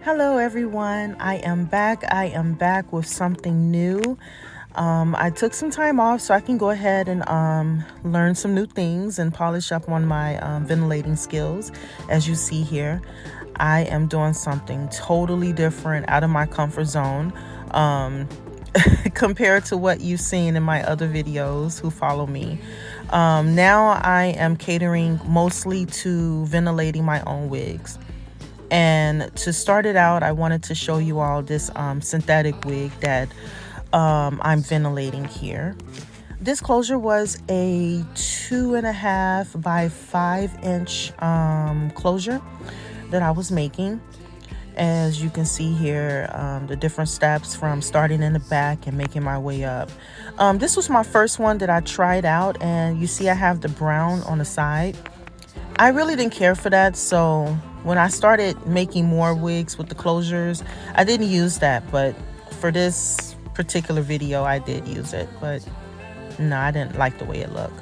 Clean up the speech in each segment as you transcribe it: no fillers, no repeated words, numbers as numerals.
Hello everyone, I am back with something new. I took some time off so I can go ahead and learn some new things and polish up on my ventilating skills. As you see here, I am doing something totally different, out of my comfort zone, compared to what you've seen in my other videos who follow me. Now I am catering mostly to ventilating my own wigs. And to start it out, I wanted to show you all this synthetic wig that I'm ventilating here. This closure was a 2.5 by 5-inch closure that I was making. As you can see here, the different steps from starting in the back and making my way up. This was my first one that I tried out, and you see I have the brown on the side. I really didn't care for that, so when I started making more wigs with the closures, I didn't use that, but for this particular video, I did use it, but no, I didn't like the way it looked.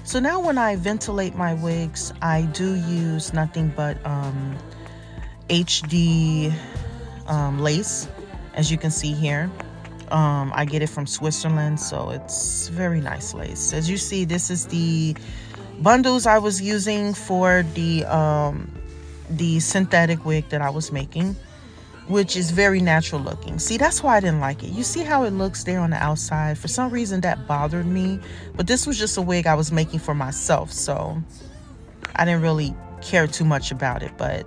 So now when I ventilate my wigs, I do use nothing but HD lace, as you can see here. I get it from Switzerland, so it's very nice lace. As you see, this is the bundles I was using for the synthetic wig that I was making, which is very natural looking. See, that's why I didn't like it. You see how it looks there on the outside? For some reason that bothered me, but this was just a wig I was making for myself, so I didn't really care too much about it. But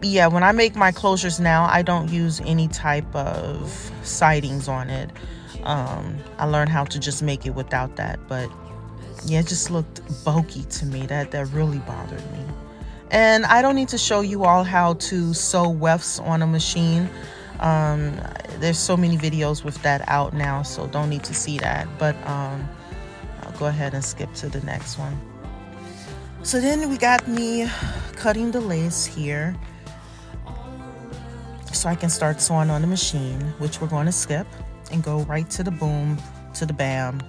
yeah, when I make my closures now, I don't use any type of sidings on it. I learned how to just make it without that, but yeah, it just looked bulky to me. That really bothered me. And I don't need to show you all how to sew wefts on a machine. There's so many videos with that out now, so don't need to see that. But I'll go ahead and skip to the next one. So then we got me cutting the lace here, so I can start sewing on the machine, which we're going to skip and go right to the boom, to the bam.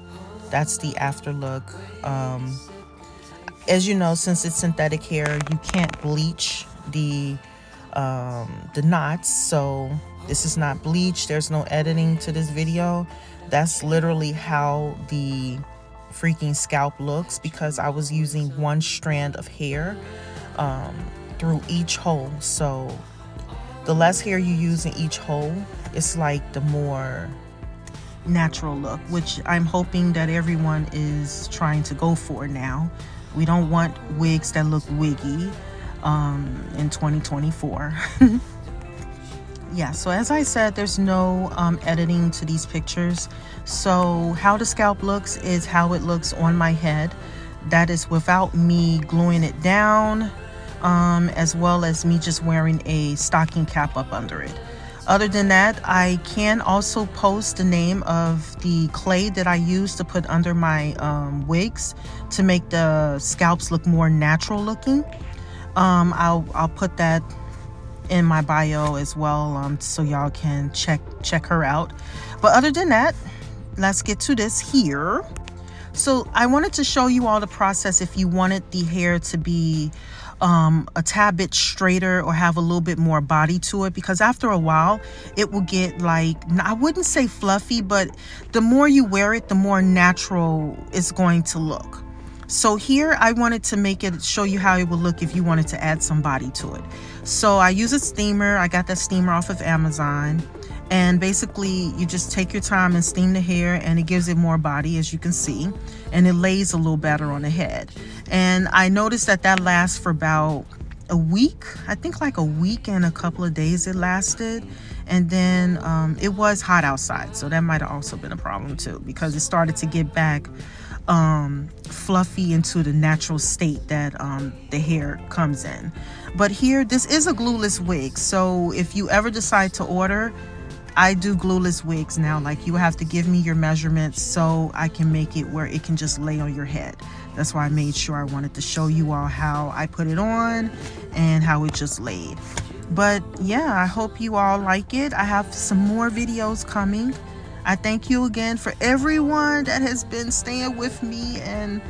That's the after look. As you know, since it's synthetic hair, you can't bleach the knots. So this is not bleached. There's no editing to this video. That's literally how the freaking scalp looks, because I was using one strand of hair through each hole. So the less hair you use in each hole, it's like the more natural look, which I'm hoping that everyone is trying to go for now. We don't want wigs that look wiggy in 2024. Yeah, so as I said, there's no editing to these pictures. So how the scalp looks is how it looks on my head. That is without me gluing it down, as well as me just wearing a stocking cap up under it. Other than that, I can also post the name of the clay that I use to put under my wigs to make the scalps look more natural looking. I'll put that in my bio as well, so y'all can check her out. But other than that, let's get to this here. So I wanted to show you all the process if you wanted the hair to be a tad bit straighter or have a little bit more body to it, because after a while it will get, like, I wouldn't say fluffy, but the more you wear it, the more natural it's going to look. So here I wanted to make it, show you how it would look if you wanted to add some body to it. So I use a steamer. I got that steamer off of Amazon, and basically you just take your time and steam the hair, and it gives it more body, as you can see, and it lays a little better on the head. And I noticed that lasts for about a week. I think like a week and a couple of days it lasted. And then it was hot outside, so that might have also been a problem too, because it started to get back fluffy into the natural state that the hair comes in. But here, this is a glueless wig, so if you ever decide to order, I do glueless wigs now. Like, you have to give me your measurements so I can make it where it can just lay on your head. That's why I made sure I wanted to show you all how I put it on and how it just laid. But yeah, I hope you all like it. I have some more videos coming. I thank you again for everyone that has been staying with me and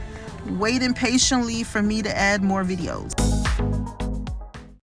waiting patiently for me to add more videos.